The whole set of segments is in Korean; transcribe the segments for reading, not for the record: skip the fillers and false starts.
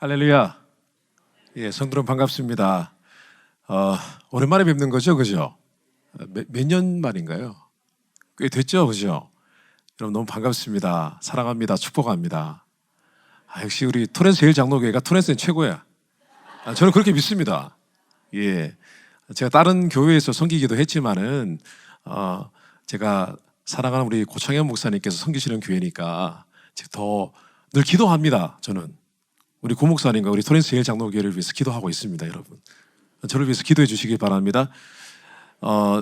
할렐루야. 예, 성도님 반갑습니다. 오랜만에 뵙는 거죠, 그죠? 몇 년 만인가요? 꽤 됐죠, 그죠? 여러분 너무 반갑습니다. 사랑합니다. 축복합니다. 역시 우리 토렌스 장로교회가 토렌스는 최고야. 저는 그렇게 믿습니다. 예, 제가 다른 교회에서 섬기기도 했지만은 제가 사랑하는 우리 고창현 목사님께서 섬기시는 교회니까 더 늘 기도합니다. 저는 우리 고 목사님과 우리 토렌스 장로교회를 위해서 기도하고 있습니다, 여러분. 저를 위해서 기도해 주시기 바랍니다.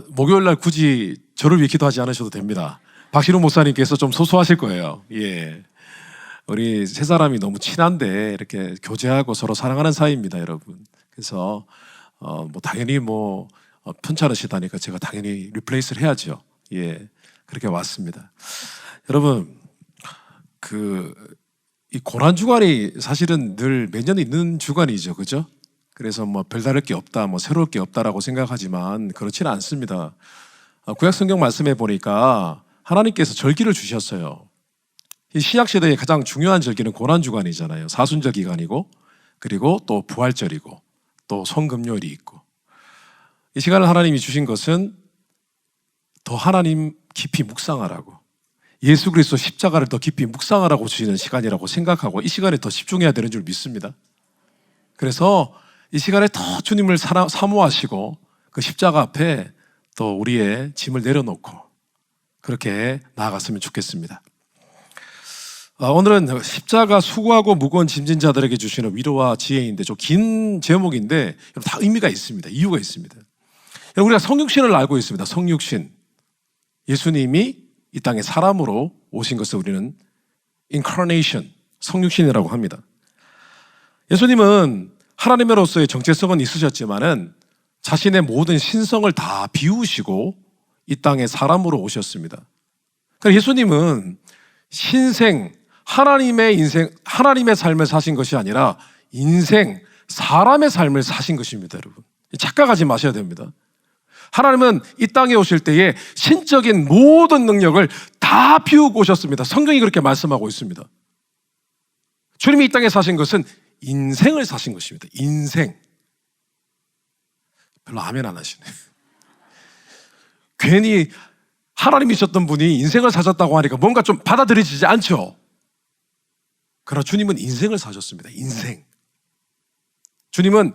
목요일 날 굳이 저를 위해 기도하지 않으셔도 됩니다. 박신호 목사님께서 좀 소소하실 거예요. 예, 우리 세 사람이 너무 친한데 이렇게 교제하고 서로 사랑하는 사이입니다, 여러분. 그래서 당연히 편찮으시다니까 제가 당연히 리플레이스를 해야죠. 예, 그렇게 왔습니다. 여러분, 이 고난 주간이 사실은 늘 매년 있는 주간이죠, 그죠? 그래서 별다를 게 없다, 새로울 게 없다라고 생각하지만 그렇지는 않습니다. 구약 성경 말씀해 보니까 하나님께서 절기를 주셨어요. 이 신약 시대의 가장 중요한 절기는 고난 주간이잖아요. 사순절 기간이고, 그리고 또 부활절이고, 또 성금요일이 있고. 이 시간을 하나님이 주신 것은 더 하나님 깊이 묵상하라고, 예수 그리스도 십자가를 더 깊이 묵상하라고 주시는 시간이라고 생각하고 이 시간에 더 집중해야 되는 줄 믿습니다. 그래서 이 시간에 더 주님을 사모하시고 그 십자가 앞에 또 우리의 짐을 내려놓고 그렇게 나아갔으면 좋겠습니다. 오늘은 십자가 수고하고 무거운 짐진 자들에게 주시는 위로와 지혜인데 좀 긴 제목인데 다 의미가 있습니다. 이유가 있습니다. 우리가 성육신을 알고 있습니다. 성육신, 예수님이 이 땅에 사람으로 오신 것을 우리는 incarnation, 성육신이라고 합니다. 예수님은 하나님으로서의 정체성은 있으셨지만은 자신의 모든 신성을 다 비우시고 이 땅에 사람으로 오셨습니다. 그러니까 예수님은 신생, 하나님의 인생, 하나님의 삶을 사신 것이 아니라 인생, 사람의 삶을 사신 것입니다, 여러분. 착각하지 마셔야 됩니다. 하나님은 이 땅에 오실 때에 신적인 모든 능력을 다 비우고 오셨습니다. 성경이 그렇게 말씀하고 있습니다. 주님이 이 땅에 사신 것은 인생을 사신 것입니다. 인생. 별로 아멘 안 하시네. 괜히 하나님이셨던 분이 인생을 사셨다고 하니까 뭔가 좀 받아들여지지 않죠. 그러나 주님은 인생을 사셨습니다. 인생. 주님은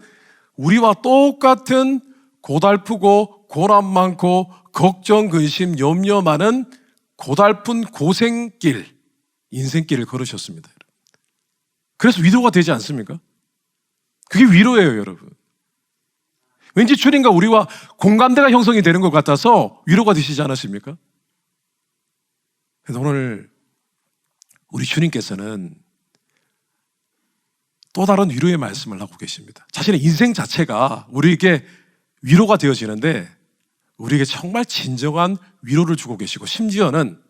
우리와 똑같은 고달프고 고난 많고 걱정, 근심, 염려 많은 고달픈 고생길, 인생길을 걸으셨습니다. 그래서 위로가 되지 않습니까? 그게 위로예요, 여러분. 왠지 주님과 우리와 공감대가 형성이 되는 것 같아서 위로가 되시지 않으십니까? 그래서 오늘 우리 주님께서는 또 다른 위로의 말씀을 하고 계십니다. 자신의 인생 자체가 우리에게 위로가 되어지는데 우리에게 정말 진정한 위로를 주고 계시고 심지어는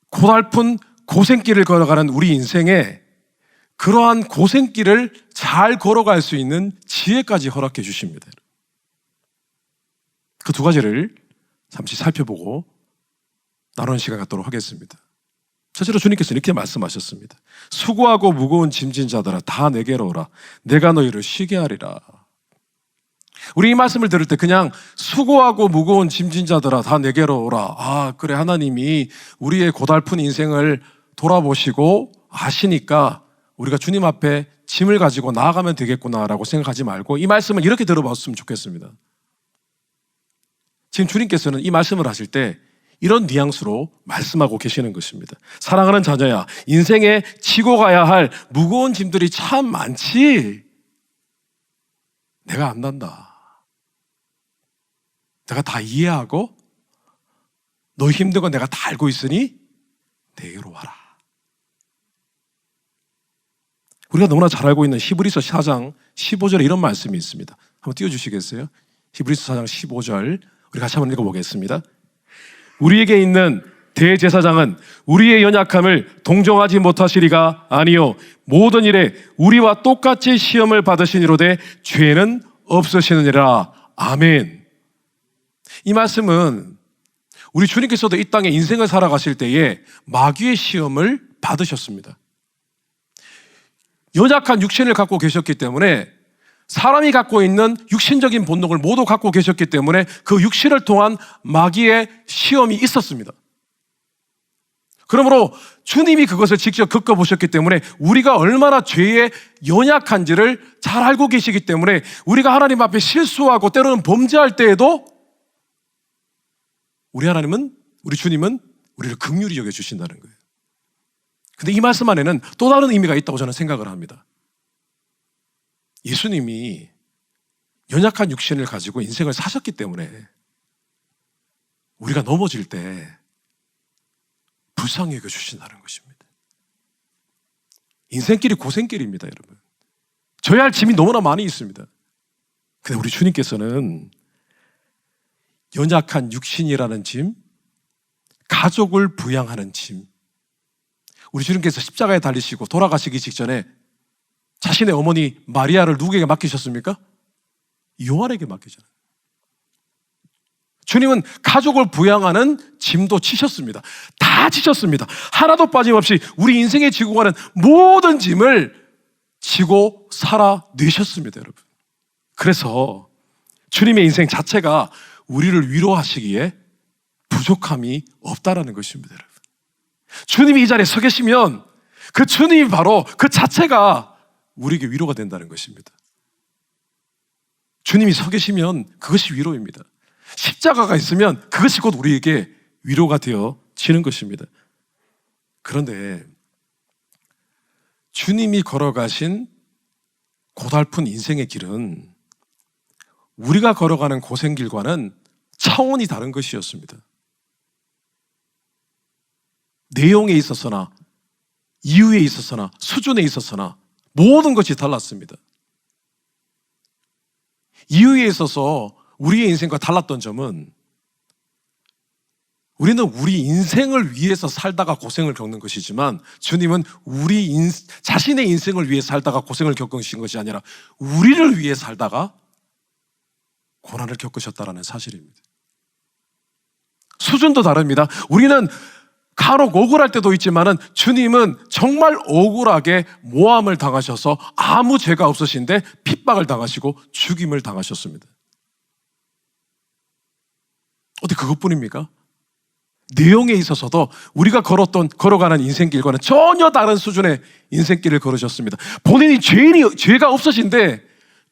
고달픈 고생길을 걸어가는 우리 인생에 그러한 고생길을 잘 걸어갈 수 있는 지혜까지 허락해 주십니다. 그 두 가지를 잠시 살펴보고 나누는 시간 갖도록 하겠습니다. 첫째로 주님께서 이렇게 말씀하셨습니다. 수고하고 무거운 짐진 자들아 다 내게로 오라. 내가 너희를 쉬게 하리라. 우리 이 말씀을 들을 때 그냥 수고하고 무거운 짐진 자들아 다 내게로 오라. 그래, 하나님이 우리의 고달픈 인생을 돌아보시고 아시니까 우리가 주님 앞에 짐을 가지고 나아가면 되겠구나라고 생각하지 말고 이 말씀을 이렇게 들어봤으면 좋겠습니다. 지금 주님께서는 이 말씀을 하실 때 이런 뉘앙스로 말씀하고 계시는 것입니다. 사랑하는 자녀야, 인생에 지고 가야 할 무거운 짐들이 참 많지. 내가 안단다. 내가 다 이해하고 너 힘든 거 내가 다 알고 있으니 내게로 와라. 우리가 너무나 잘 알고 있는 히브리서 4장 15절에 이런 말씀이 있습니다. 한번 띄워주시겠어요? 히브리서 4장 15절 우리 같이 한번 읽어보겠습니다. 우리에게 있는 대제사장은 우리의 연약함을 동정하지 못하시리가 아니요 모든 일에 우리와 똑같이 시험을 받으시니로되 죄는 없으시느니라. 아멘. 이 말씀은 우리 주님께서도 이 땅에 인생을 살아가실 때에 마귀의 시험을 받으셨습니다. 연약한 육신을 갖고 계셨기 때문에 사람이 갖고 있는 육신적인 본능을 모두 갖고 계셨기 때문에 그 육신을 통한 마귀의 시험이 있었습니다. 그러므로 주님이 그것을 직접 겪어보셨기 때문에 우리가 얼마나 죄에 연약한지를 잘 알고 계시기 때문에 우리가 하나님 앞에 실수하고 때로는 범죄할 때에도 우리 주님은 우리를 긍휼히 여겨주신다는 거예요. 근데 이 말씀 안에는 또 다른 의미가 있다고 저는 생각을 합니다. 예수님이 연약한 육신을 가지고 인생을 사셨기 때문에 우리가 넘어질 때 불쌍히 여겨주신다는 것입니다. 인생길이 고생길입니다, 여러분. 져야 할 짐이 너무나 많이 있습니다. 근데 우리 주님께서는 연약한 육신이라는 짐, 가족을 부양하는 짐, 우리 주님께서 십자가에 달리시고 돌아가시기 직전에 자신의 어머니 마리아를 누구에게 맡기셨습니까? 요한에게 맡기잖아요. 주님은 가족을 부양하는 짐도 지셨습니다. 다 지셨습니다. 하나도 빠짐없이 우리 인생에 지고 가는 모든 짐을 지고 살아내셨습니다, 여러분. 그래서 주님의 인생 자체가 우리를 위로하시기에 부족함이 없다라는 것입니다, 여러분. 주님이 이 자리에 서 계시면 그 주님이 바로 그 자체가 우리에게 위로가 된다는 것입니다. 주님이 서 계시면 그것이 위로입니다. 십자가가 있으면 그것이 곧 우리에게 위로가 되어지는 것입니다. 그런데 주님이 걸어가신 고달픈 인생의 길은 우리가 걸어가는 고생길과는 차원이 다른 것이었습니다. 내용에 있어서나 이유에 있어서나 수준에 있어서나 모든 것이 달랐습니다. 이유에 있어서 우리의 인생과 달랐던 점은 우리는 우리 인생을 위해서 살다가 고생을 겪는 것이지만 주님은 자신의 인생을 위해 살다가 고생을 겪으신 것이 아니라 우리를 위해 살다가 고난을 겪으셨다는 사실입니다. 수준도 다릅니다. 우리는 간혹 억울할 때도 있지만은 주님은 정말 억울하게 모함을 당하셔서 아무 죄가 없으신데 핍박을 당하시고 죽임을 당하셨습니다. 어떻게 그것뿐입니까? 내용에 있어서도 우리가 걸어가는 인생길과는 전혀 다른 수준의 인생길을 걸으셨습니다. 본인이 죄가 없으신데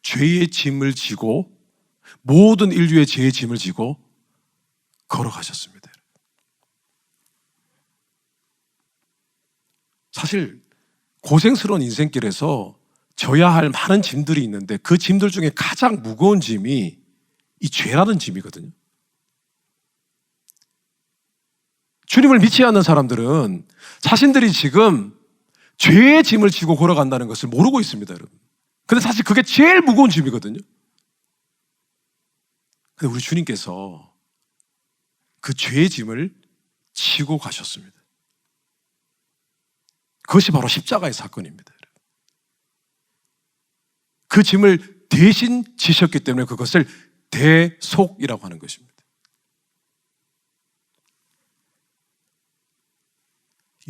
죄의 짐을 지고 모든 인류의 죄의 짐을 지고 걸어가셨습니다. 사실 고생스러운 인생길에서 져야 할 많은 짐들이 있는데 그 짐들 중에 가장 무거운 짐이 이 죄라는 짐이거든요. 주님을 믿지 않는 사람들은 자신들이 지금 죄의 짐을 지고 걸어간다는 것을 모르고 있습니다, 여러분. 근데 사실 그게 제일 무거운 짐이거든요. 근데 우리 주님께서 그 죄의 짐을 지고 가셨습니다. 그것이 바로 십자가의 사건입니다. 그 짐을 대신 지셨기 때문에 그것을 대속이라고 하는 것입니다.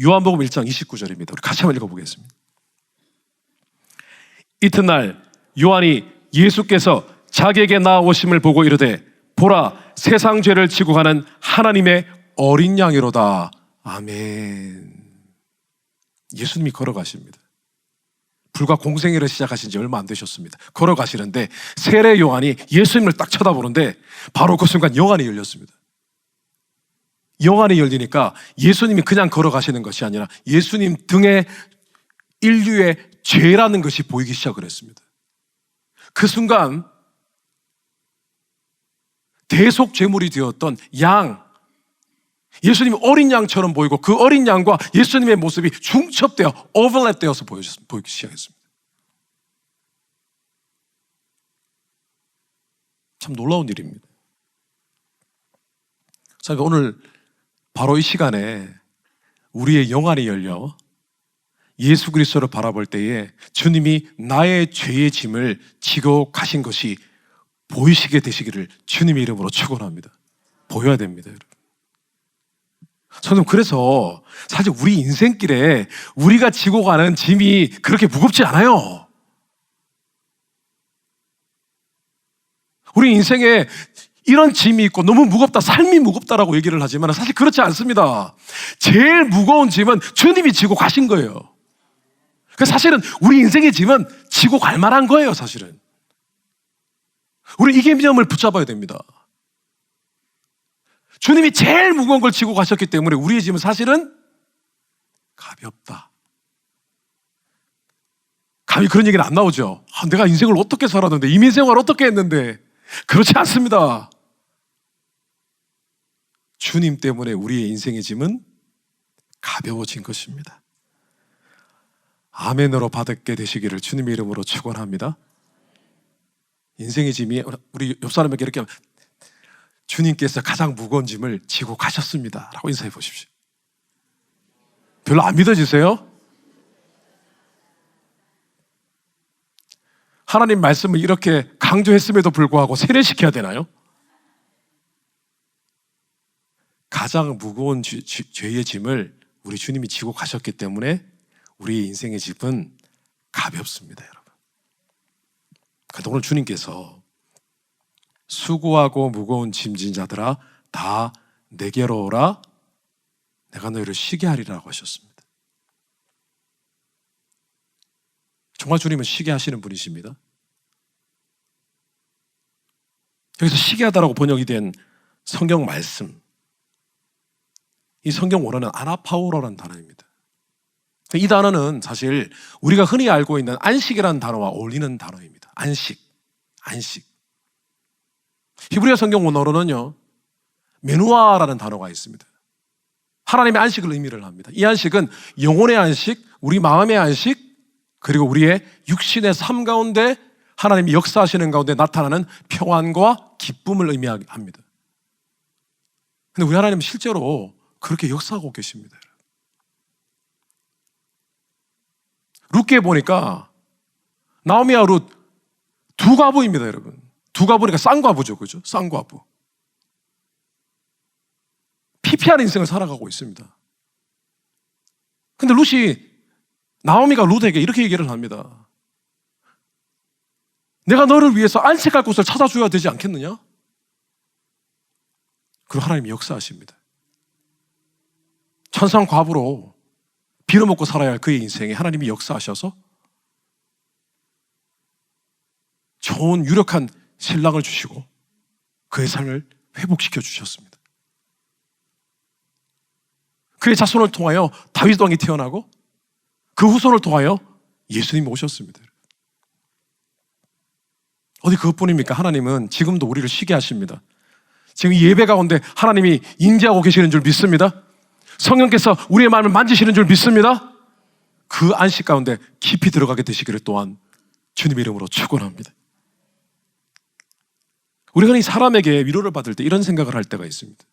요한복음 1장 29절입니다. 우리 같이 한번 읽어보겠습니다. 이튿날 요한이 예수께서 자기에게 나아오심을 보고 이르되 보라 세상 죄를 지고 가는 하나님의 어린 양이로다. 아멘. 예수님이 걸어가십니다. 불과 공생애를 시작하신 지 얼마 안 되셨습니다. 걸어가시는데 세례 요한이 예수님을 딱 쳐다보는데 바로 그 순간 영안이 열렸습니다. 영안이 열리니까 예수님이 그냥 걸어가시는 것이 아니라 예수님 등에 인류의 죄라는 것이 보이기 시작을 했습니다. 그 순간 대속 제물이 되었던 양, 예수님이 어린 양처럼 보이고 그 어린 양과 예수님의 모습이 중첩되어 오버랩되어서 보이기 시작했습니다. 참 놀라운 일입니다. 자, 오늘 바로 이 시간에 우리의 영안이 열려 예수 그리스도를 바라볼 때에 주님이 나의 죄의 짐을 지고 가신 것이 보이시게 되시기를 주님의 이름으로 축원합니다. 보여야 됩니다, 여러분. 저는 그래서 사실 우리 인생길에 우리가 지고 가는 짐이 그렇게 무겁지 않아요. 우리 인생에 이런 짐이 있고 너무 무겁다, 삶이 무겁다라고 얘기를 하지만 사실 그렇지 않습니다. 제일 무거운 짐은 주님이 지고 가신 거예요. 그래서 사실은 우리 인생의 짐은 지고 갈 만한 거예요, 사실은. 우리 이 개념을 붙잡아야 됩니다. 주님이 제일 무거운 걸 지고 가셨기 때문에 우리의 짐은 사실은 가볍다. 감히 그런 얘기는 안 나오죠. 내가 인생을 어떻게 살았는데, 이민생활 어떻게 했는데. 그렇지 않습니다. 주님 때문에 우리의 인생의 짐은 가벼워진 것입니다. 아멘으로 받게 되시기를 주님의 이름으로 축원합니다. 인생의 짐이, 우리 옆 사람에게 이렇게 하면, 주님께서 가장 무거운 짐을 지고 가셨습니다 라고 인사해 보십시오. 별로 안 믿어지세요? 하나님 말씀을 이렇게 강조했음에도 불구하고 세례시켜야 되나요? 가장 무거운 죄의 짐을 우리 주님이 지고 가셨기 때문에 우리의 인생의 짐은 가볍습니다, 여러분. 그래서 오늘 주님께서 수고하고 무거운 짐진 자들아 다 내게로 오라, 내가 너희를 쉬게 하리라고 하셨습니다. 정말 주님은 쉬게 하시는 분이십니다. 여기서 쉬게 하다라고 번역이 된 성경 말씀, 이 성경 원어는 아나파우로라는 단어입니다. 이 단어는 사실 우리가 흔히 알고 있는 안식이라는 단어와 어울리는 단어입니다. 안식. 히브리어 성경 원어로는요, 메누아라는 단어가 있습니다. 하나님의 안식을 의미를 합니다. 이 안식은 영혼의 안식, 우리 마음의 안식, 그리고 우리의 육신의 삶 가운데 하나님이 역사하시는 가운데 나타나는 평안과 기쁨을 의미합니다. 근데 우리 하나님은 실제로 그렇게 역사하고 계십니다. 룻기에 보니까 나오미와 룻 두 과부입니다, 여러분. 두 과부니까 쌍과부죠, 그죠? 쌍과부. 피폐한 인생을 살아가고 있습니다. 근데 나오미가 룻에게 이렇게 얘기를 합니다. 내가 너를 위해서 안식할 곳을 찾아줘야 되지 않겠느냐? 그리고 하나님이 역사하십니다. 천상 과부로 빌어먹고 살아야 할 그의 인생에 하나님이 역사하셔서 좋은 유력한 신랑을 주시고 그의 삶을 회복시켜 주셨습니다. 그의 자손을 통하여 다윗 왕이 태어나고 그 후손을 통하여 예수님이 오셨습니다. 어디 그것뿐입니까? 하나님은 지금도 우리를 쉬게 하십니다. 지금 이 예배 가운데 하나님이 임재하고 계시는 줄 믿습니다. 성령께서 우리의 마음을 만지시는 줄 믿습니다. 그 안식 가운데 깊이 들어가게 되시기를 또한 주님의 이름으로 축원합니다. 우리가 이 사람에게 위로를 받을 때 이런 생각을 할 때가 있습니다.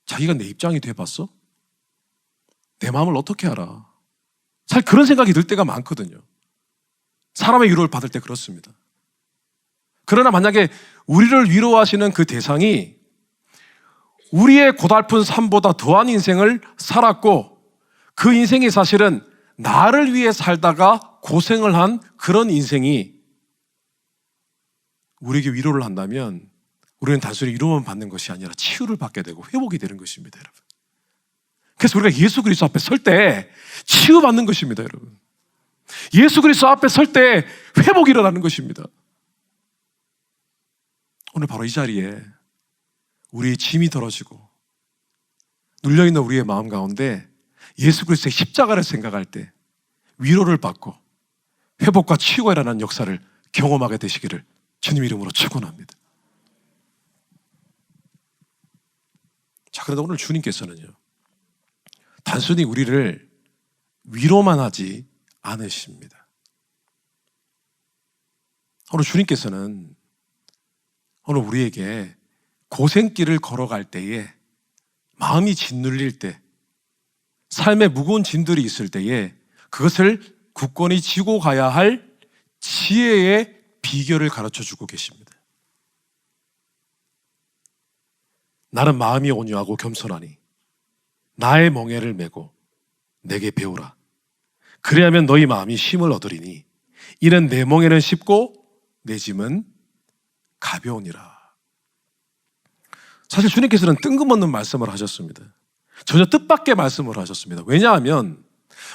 자기가 내 입장이 돼봤어? 내 마음을 어떻게 알아? 사실 그런 생각이 들 때가 많거든요. 사람의 위로를 받을 때 그렇습니다. 그러나 만약에 우리를 위로하시는 그 대상이 우리의 고달픈 삶보다 더한 인생을 살았고 그 인생이 사실은 나를 위해 살다가 고생을 한 그런 인생이 우리에게 위로를 한다면 우리는 단순히 위로만 받는 것이 아니라 치유를 받게 되고 회복이 되는 것입니다, 여러분. 그래서 우리가 예수 그리스도 앞에 설 때 치유받는 것입니다, 여러분. 예수 그리스도 앞에 설 때 회복이 일어나는 것입니다. 오늘 바로 이 자리에 우리의 짐이 덜어지고 눌려있는 우리의 마음 가운데 예수 그리스도의 십자가를 생각할 때 위로를 받고 회복과 치유가 일어나는 역사를 경험하게 되시기를 주님 이름으로 축원합니다. 자, 그런데 오늘 주님께서는요, 단순히 우리를 위로만 하지 않으십니다. 오늘 주님께서는 오늘 우리에게 고생길을 걸어갈 때에 마음이 짓눌릴 때 삶에 무거운 짐들이 있을 때에 그것을 굳건히 지고 가야 할 지혜의 비결을 가르쳐 주고 계십니다. 나는 마음이 온유하고 겸손하니 나의 멍에를 메고 내게 배우라. 그리하면 너희 마음이 쉼을 얻으리니 이는 내 멍에는 쉽고 내 짐은 가벼우니라. 사실 주님께서는 뜬금없는 말씀을 하셨습니다. 전혀 뜻밖의 말씀을 하셨습니다. 왜냐하면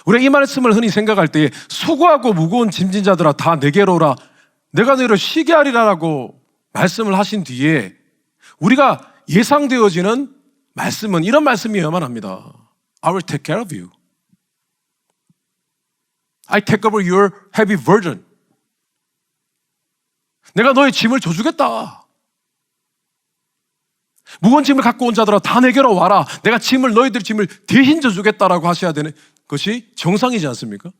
우리가 이 말씀을 흔히 생각할 때 수고하고 무거운 짐진 자들아 다 내게로 오라, 내가 너희를 쉬게 하리라라고 말씀을 하신 뒤에 우리가 예상되어지는 말씀은 이런 말씀이어야만 합니다. I will take care of you. I take over your heavy burden. 내가 너의 짐을 져주겠다. 무거운 짐을 갖고 온 자들아 다 내게로 와라. 내가 너희들 짐을 대신 져주겠다라고 하셔야 되는 것이 정상이지 않습니까?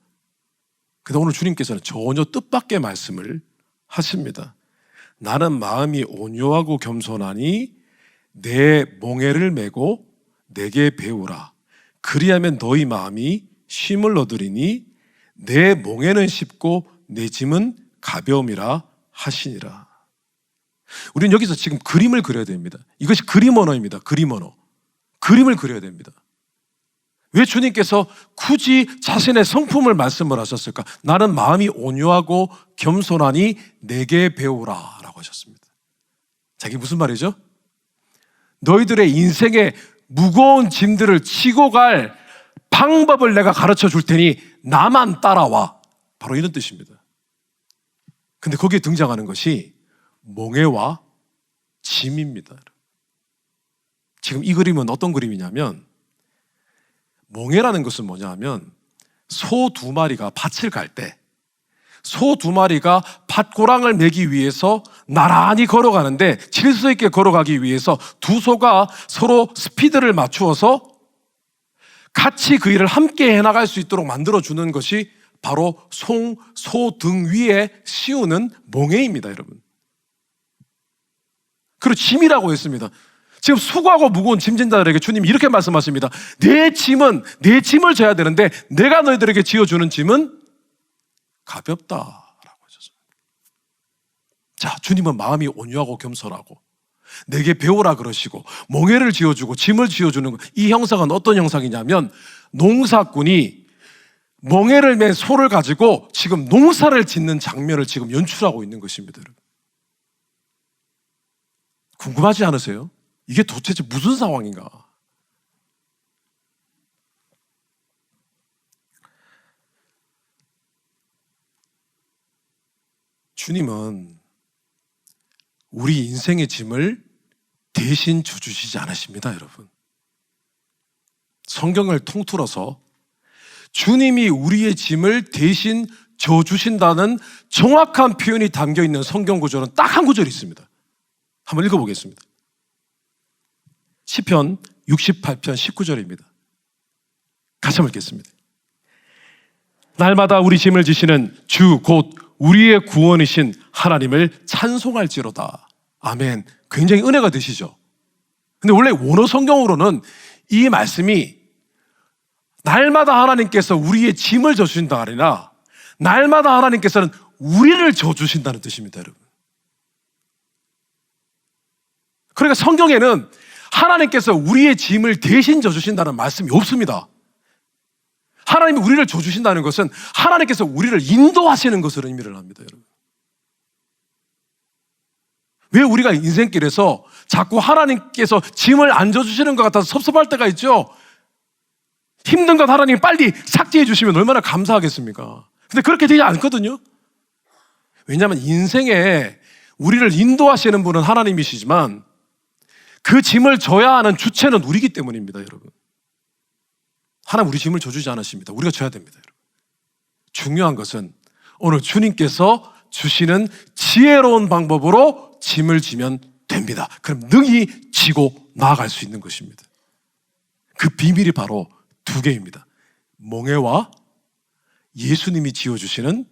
근데 오늘 주님께서는 전혀 뜻밖의 말씀을 하십니다. 나는 마음이 온유하고 겸손하니 내 멍에를 메고 내게 배우라. 그리하면 너희 마음이 쉼을 얻으리니 내 멍에는 쉽고 내 짐은 가벼움이라 하시니라. 우리는 여기서 지금 그림을 그려야 됩니다. 이것이 그림 언어입니다. 그림 언어. 그림을 그려야 됩니다. 왜 주님께서 굳이 자신의 성품을 말씀을 하셨을까? 나는 마음이 온유하고 겸손하니 내게 배우라 라고 하셨습니다. 자, 이게 무슨 말이죠? 너희들의 인생의 무거운 짐들을 치고 갈 방법을 내가 가르쳐 줄 테니 나만 따라와. 바로 이런 뜻입니다. 근데 거기에 등장하는 것이 멍에와 짐입니다. 지금 이 그림은 어떤 그림이냐면, 멍에라는 것은 뭐냐 하면 소 두 마리가 밭을 갈 때 소 두 마리가 밭고랑을 매기 위해서 나란히 걸어가는데 질서 있게 걸어가기 위해서 두 소가 서로 스피드를 맞추어서 같이 그 일을 함께 해나갈 수 있도록 만들어주는 것이 바로 소 등 위에 씌우는 멍에입니다, 여러분. 그리고 짐이라고 했습니다. 지금 수고하고 무거운 짐진자들에게 주님이 이렇게 말씀하십니다. 내 짐을 져야 되는데 내가 너희들에게 지어주는 짐은 가볍다라고 하셨습니다. 자, 주님은 마음이 온유하고 겸손하고 내게 배우라 그러시고 멍에를 지어주고 짐을 지어주는 것, 이 형상은 어떤 형상이냐면 농사꾼이 멍에를 맨 소를 가지고 지금 농사를 짓는 장면을 지금 연출하고 있는 것입니다. 궁금하지 않으세요? 이게 도대체 무슨 상황인가? 주님은 우리 인생의 짐을 대신 져주시지 않으십니다, 여러분. 성경을 통틀어서 주님이 우리의 짐을 대신 져주신다는 정확한 표현이 담겨있는 성경 구절은 딱 한 구절이 있습니다. 한번 읽어보겠습니다. 시편 68편 19절입니다. 같이 한번 읽겠습니다. 날마다 우리 짐을 지시는 주 곧 우리의 구원이신 하나님을 찬송할지로다. 아멘. 굉장히 은혜가 되시죠? 근데 원래 원어 성경으로는 이 말씀이 날마다 하나님께서 우리의 짐을 져주신다 아니라 날마다 하나님께서는 우리를 져주신다는 뜻입니다, 여러분. 그러니까 성경에는 하나님께서 우리의 짐을 대신 져주신다는 말씀이 없습니다. 하나님이 우리를 져주신다는 것은 하나님께서 우리를 인도하시는 것으로 의미를 합니다, 여러분. 왜 우리가 인생길에서 자꾸 하나님께서 짐을 안 져주시는 것 같아서 섭섭할 때가 있죠? 힘든 것 하나님이 빨리 삭제해 주시면 얼마나 감사하겠습니까? 근데 그렇게 되지 않거든요. 왜냐하면 인생에 우리를 인도하시는 분은 하나님이시지만 그 짐을 져야 하는 주체는 우리이기 때문입니다, 여러분. 하나님 우리 짐을 져주지 않으십니다. 우리가 져야 됩니다, 여러분. 중요한 것은 오늘 주님께서 주시는 지혜로운 방법으로 짐을 지면 됩니다. 그럼 능히 지고 나아갈 수 있는 것입니다. 그 비밀이 바로 두 개입니다. 멍에와 예수님이 지어주시는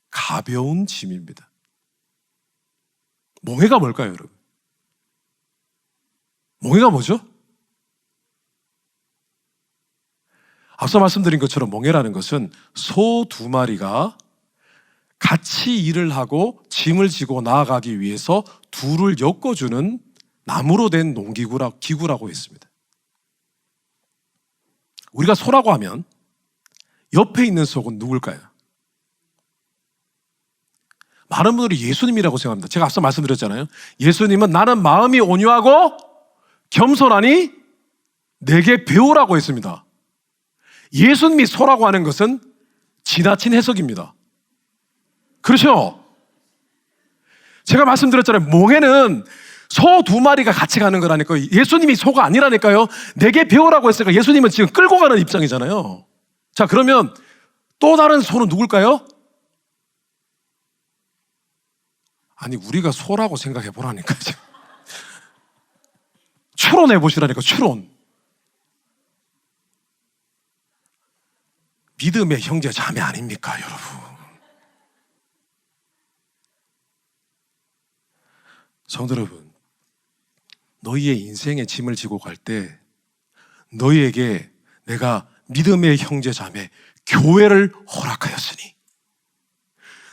가벼운 짐입니다. 멍에가 뭘까요, 여러분? 멍에가 뭐죠? 앞서 말씀드린 것처럼 멍에라는 것은 소 두 마리가 같이 일을 하고 짐을 지고 나아가기 위해서 둘을 엮어주는 나무로 된 기구라고 했습니다. 우리가 소라고 하면 옆에 있는 속은 누굴까요? 많은 분들이 예수님이라고 생각합니다. 제가 앞서 말씀드렸잖아요. 예수님은 나는 마음이 온유하고 겸손하니 내게 배우라고 했습니다. 예수님이 소라고 하는 것은 지나친 해석입니다. 그렇죠? 제가 말씀드렸잖아요. 몽에는 소 2마리가 같이 가는 거라니까요. 예수님이 소가 아니라니까요. 내게 배우라고 했으니까 예수님은 지금 끌고 가는 입장이잖아요. 자, 그러면 또 다른 소는 누굴까요? 아니, 우리가 소라고 생각해 보라니까. 추론해 보시라니까, 추론. 믿음의 형제 자매 아닙니까, 여러분? 성도 여러분, 너희의 인생의 짐을 지고 갈 때 너희에게 내가 믿음의 형제 자매 교회를 허락하였으니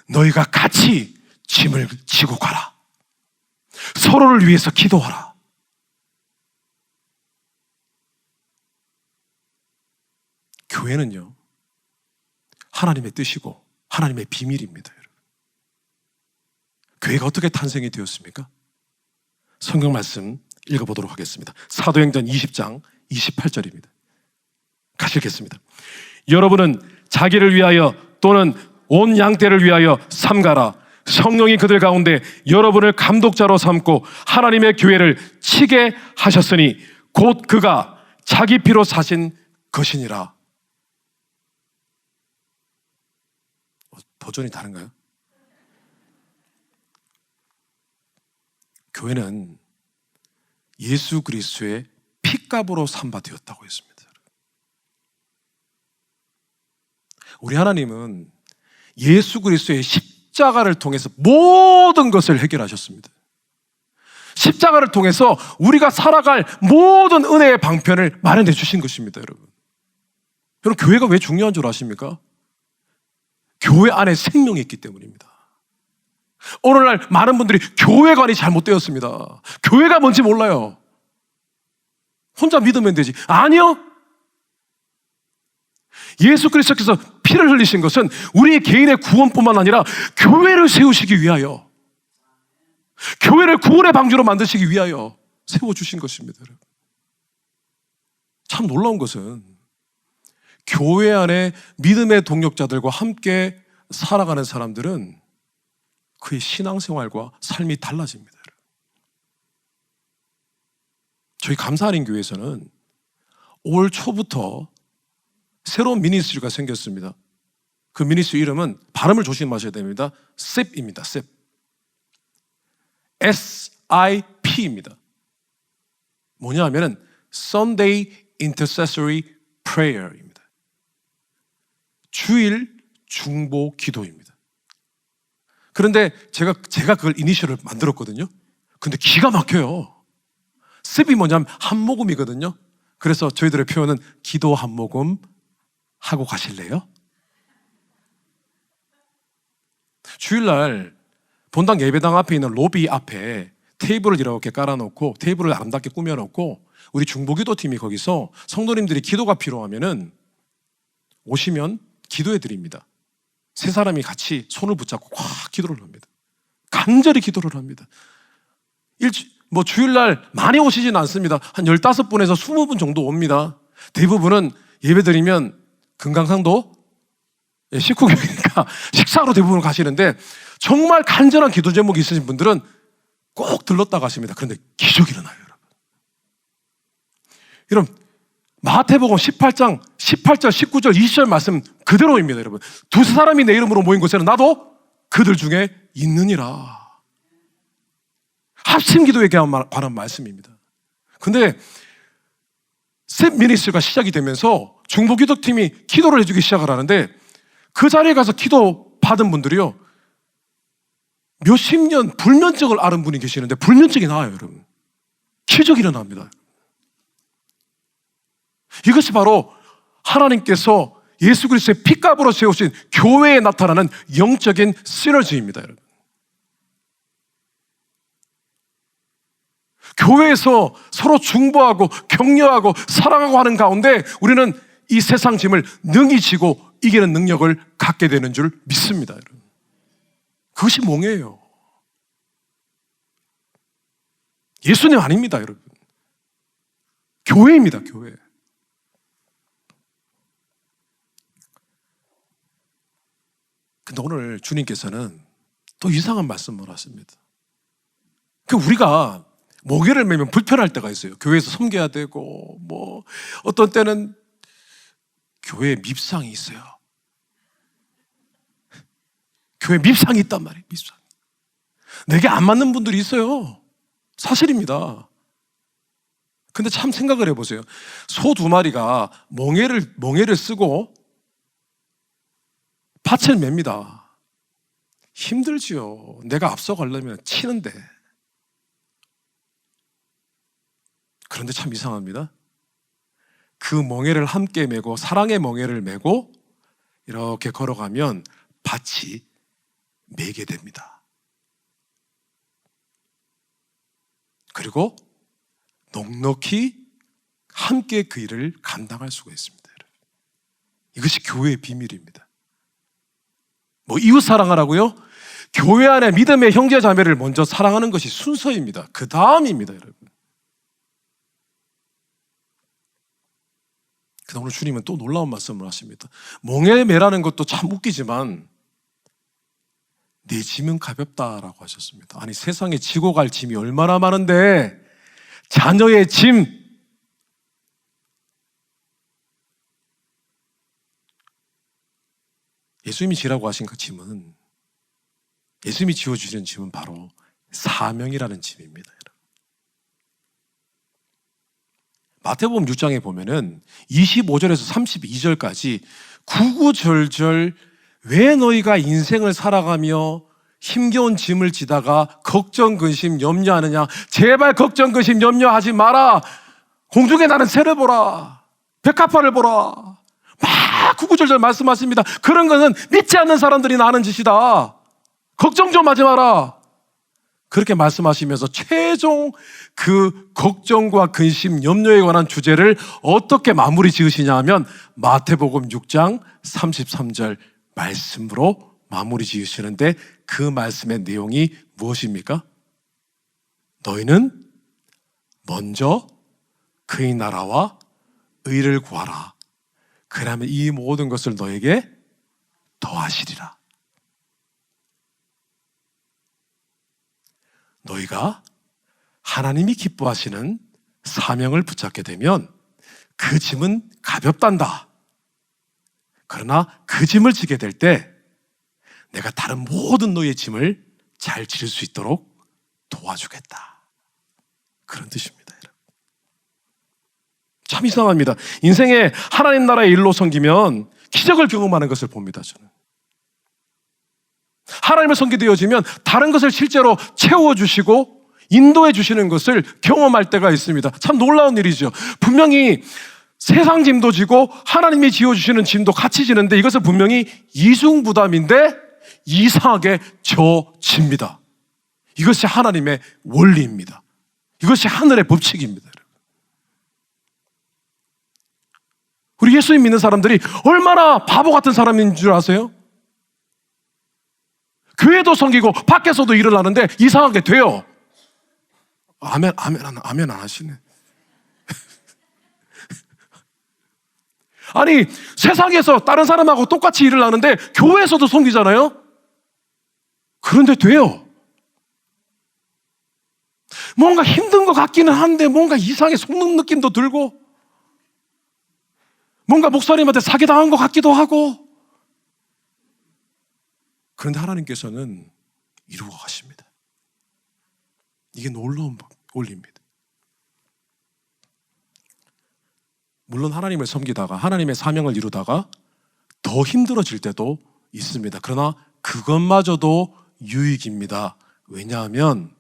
너희가 같이 짐을 지고 가라. 서로를 위해서 기도하라. 교회는요, 하나님의 뜻이고 하나님의 비밀입니다. 여러분. 교회가 어떻게 탄생이 되었습니까? 성경 말씀 읽어보도록 하겠습니다. 사도행전 20장 28절입니다. 같이 읽겠습니다. 여러분은 자기를 위하여 또는 온 양떼를 위하여 삼가라. 성령이 그들 가운데 여러분을 감독자로 삼고 하나님의 교회를 치게 하셨으니 곧 그가 자기 피로 사신 것이니라. 버전이 다른가요? 교회는 예수 그리스도의 피값으로 삼바되었다고 했습니다. 우리 하나님은 예수 그리스도의 십자가를 통해서 모든 것을 해결하셨습니다. 십자가를 통해서 우리가 살아갈 모든 은혜의 방편을 마련해 주신 것입니다. 여러분, 교회가 왜 중요한 줄 아십니까? 교회 안에 생명이 있기 때문입니다. 오늘날 많은 분들이 교회관이 잘못되었습니다. 교회가 뭔지 몰라요. 혼자 믿으면 되지. 아니요. 예수 그리스도께서 피를 흘리신 것은 우리 개인의 구원뿐만 아니라 교회를 세우시기 위하여, 교회를 구원의 방주로 만드시기 위하여 세워주신 것입니다. 참 놀라운 것은 교회 안에 믿음의 동역자들과 함께 살아가는 사람들은 그의 신앙생활과 삶이 달라집니다. 저희 감사할인 교회에서는 올 초부터 새로운 미니스트리가 생겼습니다. 그 미니스트리 이름은 발음을 조심하셔야 됩니다. SIP입니다. SIP. SIP입니다. 뭐냐 하면은 Sunday Intercessory Prayer입니다. 주일 중보 기도입니다. 그런데 제가 그걸 이니셜을 만들었거든요. 근데 기가 막혀요. SIP이 뭐냐면 한 모금이거든요. 그래서 저희들의 표현은 기도 한 모금 하고 가실래요? 주일날 본당 예배당 앞에 있는 로비 앞에 테이블을 이렇게 깔아놓고 테이블을 아름답게 꾸며놓고 우리 중보기도팀이 거기서 성도님들이 기도가 필요하면은 오시면 기도해 드립니다. 세 사람이 같이 손을 붙잡고 꽉 기도를 합니다. 간절히 기도를 합니다. 주일날 많이 오시진 않습니다. 한 15분에서 20분 정도 옵니다. 대부분은 예배 드리면 금강산도 식후경이니까 식사로 대부분 가시는데 정말 간절한 기도 제목이 있으신 분들은 꼭 들렀다 가십니다. 그런데 기적이 일어나요, 여러분. 여러분, 마태복음 18장 18절, 19절, 20절 말씀 그대로입니다, 여러분. 두 사람이 내 이름으로 모인 곳에는 나도 그들 중에 있느니라. 합심 기도에 관한 말씀입니다. 근데 셋 미니스트리가 시작이 되면서 중보기도팀이 기도를 해주기 시작을 하는데 그 자리에 가서 기도 받은 분들이요, 몇십 년 불면증을 앓은 분이 계시는데 불면증이 나아요, 여러분. 기적이 일어납니다. 이것이 바로 하나님께서 예수 그리스도의 피값으로 세우신 교회에 나타나는 영적인 시너지입니다, 여러분. 교회에서 서로 중보하고 격려하고 사랑하고 하는 가운데 우리는 이 세상 짐을 능히 지고 이기는 능력을 갖게 되는 줄 믿습니다. 여러분. 그것이 몽이에요. 예수님 아닙니다, 여러분. 교회입니다, 교회. 근데 오늘 주님께서는 또 이상한 말씀을 하십니다. 우리가 목요를 매면 불편할 때가 있어요. 교회에서 섬겨야 되고, 어떤 때는 교회에 밉상이 있어요. 교회에 밉상이 있단 말이에요, 밉상. 내게 안 맞는 분들이 있어요. 사실입니다. 근데 참 생각을 해보세요. 소 2마리가 멍에를 쓰고 밭을 맵니다. 힘들지요. 내가 앞서가려면 치는데. 그런데 참 이상합니다. 그 멍에를 함께 메고 사랑의 멍에를 메고 이렇게 걸어가면 밭이 매게 됩니다. 그리고 넉넉히 함께 그 일을 감당할 수가 있습니다. 이것이 교회의 비밀입니다. 이웃 사랑하라고요? 교회 안에 믿음의 형제 자매를 먼저 사랑하는 것이 순서입니다. 그 다음입니다, 여러분. 근데 오늘 주님은 또 놀라운 말씀을 하십니다. 멍에 매라는 것도 참 웃기지만 내 짐은 가볍다라고 하셨습니다. 아니, 세상에 지고 갈 짐이 얼마나 많은데 자녀의 짐, 예수님이 지라고 하신 그 짐은, 예수님이 지어주시는 짐은 바로 사명이라는 짐입니다. 마태복음 6장에 보면은 25절에서 32절까지 구구절절 왜 너희가 인생을 살아가며 힘겨운 짐을 지다가 걱정, 근심, 염려하느냐. 제발 걱정, 근심, 염려하지 마라. 공중에 나는 새를 보라. 백합화를 보라. 막 구구절절 말씀하십니다. 그런 것은 믿지 않는 사람들이 하는 짓이다. 걱정 좀 하지 마라. 그렇게 말씀하시면서 최종 그 걱정과 근심, 염려에 관한 주제를 어떻게 마무리 지으시냐 하면 마태복음 6장 33절 말씀으로 마무리 지으시는데 그 말씀의 내용이 무엇입니까? 너희는 먼저 그의 나라와 의를 구하라. 그러면 이 모든 것을 너에게 더하시리라. 너희가 하나님이 기뻐하시는 사명을 붙잡게 되면 그 짐은 가볍단다. 그러나 그 짐을 지게 될 때 내가 다른 모든 너희의 짐을 잘 지를 수 있도록 도와주겠다. 그런 뜻입니다. 참 이상합니다. 인생에 하나님 나라의 일로 섬기면 기적을 경험하는 것을 봅니다. 저는 하나님을 섬기되어지면 다른 것을 실제로 채워주시고 인도해 주시는 것을 경험할 때가 있습니다. 참 놀라운 일이죠. 분명히 세상 짐도 지고 하나님이 지어주시는 짐도 같이 지는데 이것은 분명히 이중부담인데 이상하게 져집니다. 이것이 하나님의 원리입니다. 이것이 하늘의 법칙입니다. 우리 예수님 믿는 사람들이 얼마나 바보 같은 사람인 줄 아세요? 교회도 섬기고 밖에서도 일을 하는데 이상하게 돼요. 아멘 안 하시네. 아니, 세상에서 다른 사람하고 똑같이 일을 하는데 교회에서도 섬기잖아요. 그런데 돼요. 뭔가 힘든 것 같기는 한데 뭔가 이상하게 속는 느낌도 들고 뭔가 목사님한테 사기당한 것 같기도 하고. 그런데 하나님께서는 이루어 가십니다. 이게 놀라운 원리입니다. 물론 하나님을 섬기다가 하나님의 사명을 이루다가 더 힘들어질 때도 있습니다. 그러나 그것마저도 유익입니다. 왜냐하면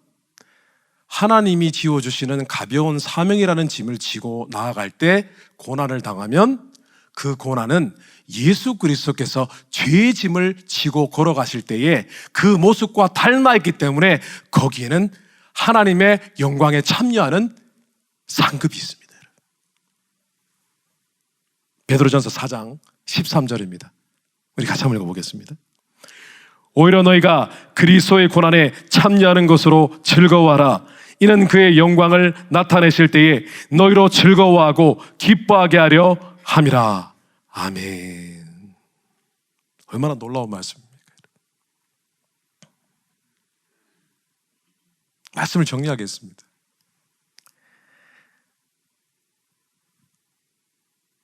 하나님이 지어주시는 가벼운 사명이라는 짐을 지고 나아갈 때 고난을 당하면 그 고난은 예수 그리스도께서 죄의 짐을 지고 걸어가실 때에 그 모습과 닮아 있기 때문에 거기에는 하나님의 영광에 참여하는 상급이 있습니다. 베드로전서 4장 13절입니다. 우리 같이 한번 읽어보겠습니다. 오히려 너희가 그리스도의 고난에 참여하는 것으로 즐거워하라. 이는 그의 영광을 나타내실 때에 너희로 즐거워하고 기뻐하게 하려 함이라. 아멘. 얼마나 놀라운 말씀입니까? 말씀을 정리하겠습니다.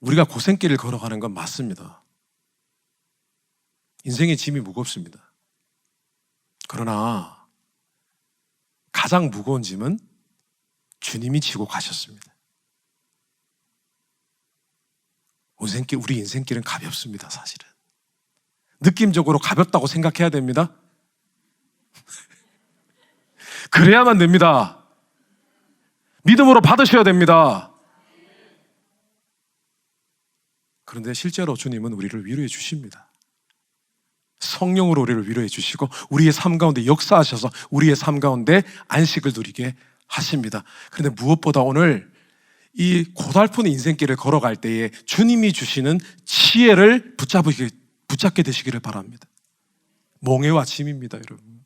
우리가 고생길을 걸어가는 건 맞습니다. 인생의 짐이 무겁습니다. 그러나 가장 무거운 짐은 주님이 지고 가셨습니다. 우리 인생길은 가볍습니다, 사실은. 느낌적으로 가볍다고 생각해야 됩니다. 그래야만 됩니다. 믿음으로 받으셔야 됩니다. 그런데 실제로 주님은 우리를 위로해 주십니다. 성령으로 우리를 위로해 주시고 우리의 삶 가운데 역사하셔서 우리의 삶 가운데 안식을 누리게 하십니다. 그런데 무엇보다 오늘 이 고달픈 인생길을 걸어갈 때에 주님이 주시는 지혜를 붙잡게 되시기를 바랍니다. 몽해와 짐입니다, 여러분.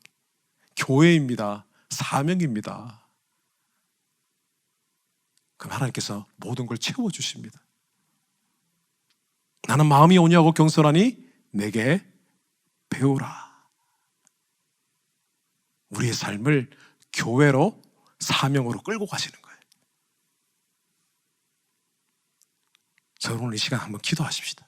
교회입니다. 사명입니다. 그럼 하나님께서 모든 걸 채워주십니다. 나는 마음이 온유하고 경솔하니 내게 배우라. 우리의 삶을 교회로 사명으로 끌고 가시는 거예요. 저는 오늘 이 시간 한번 기도하십시다.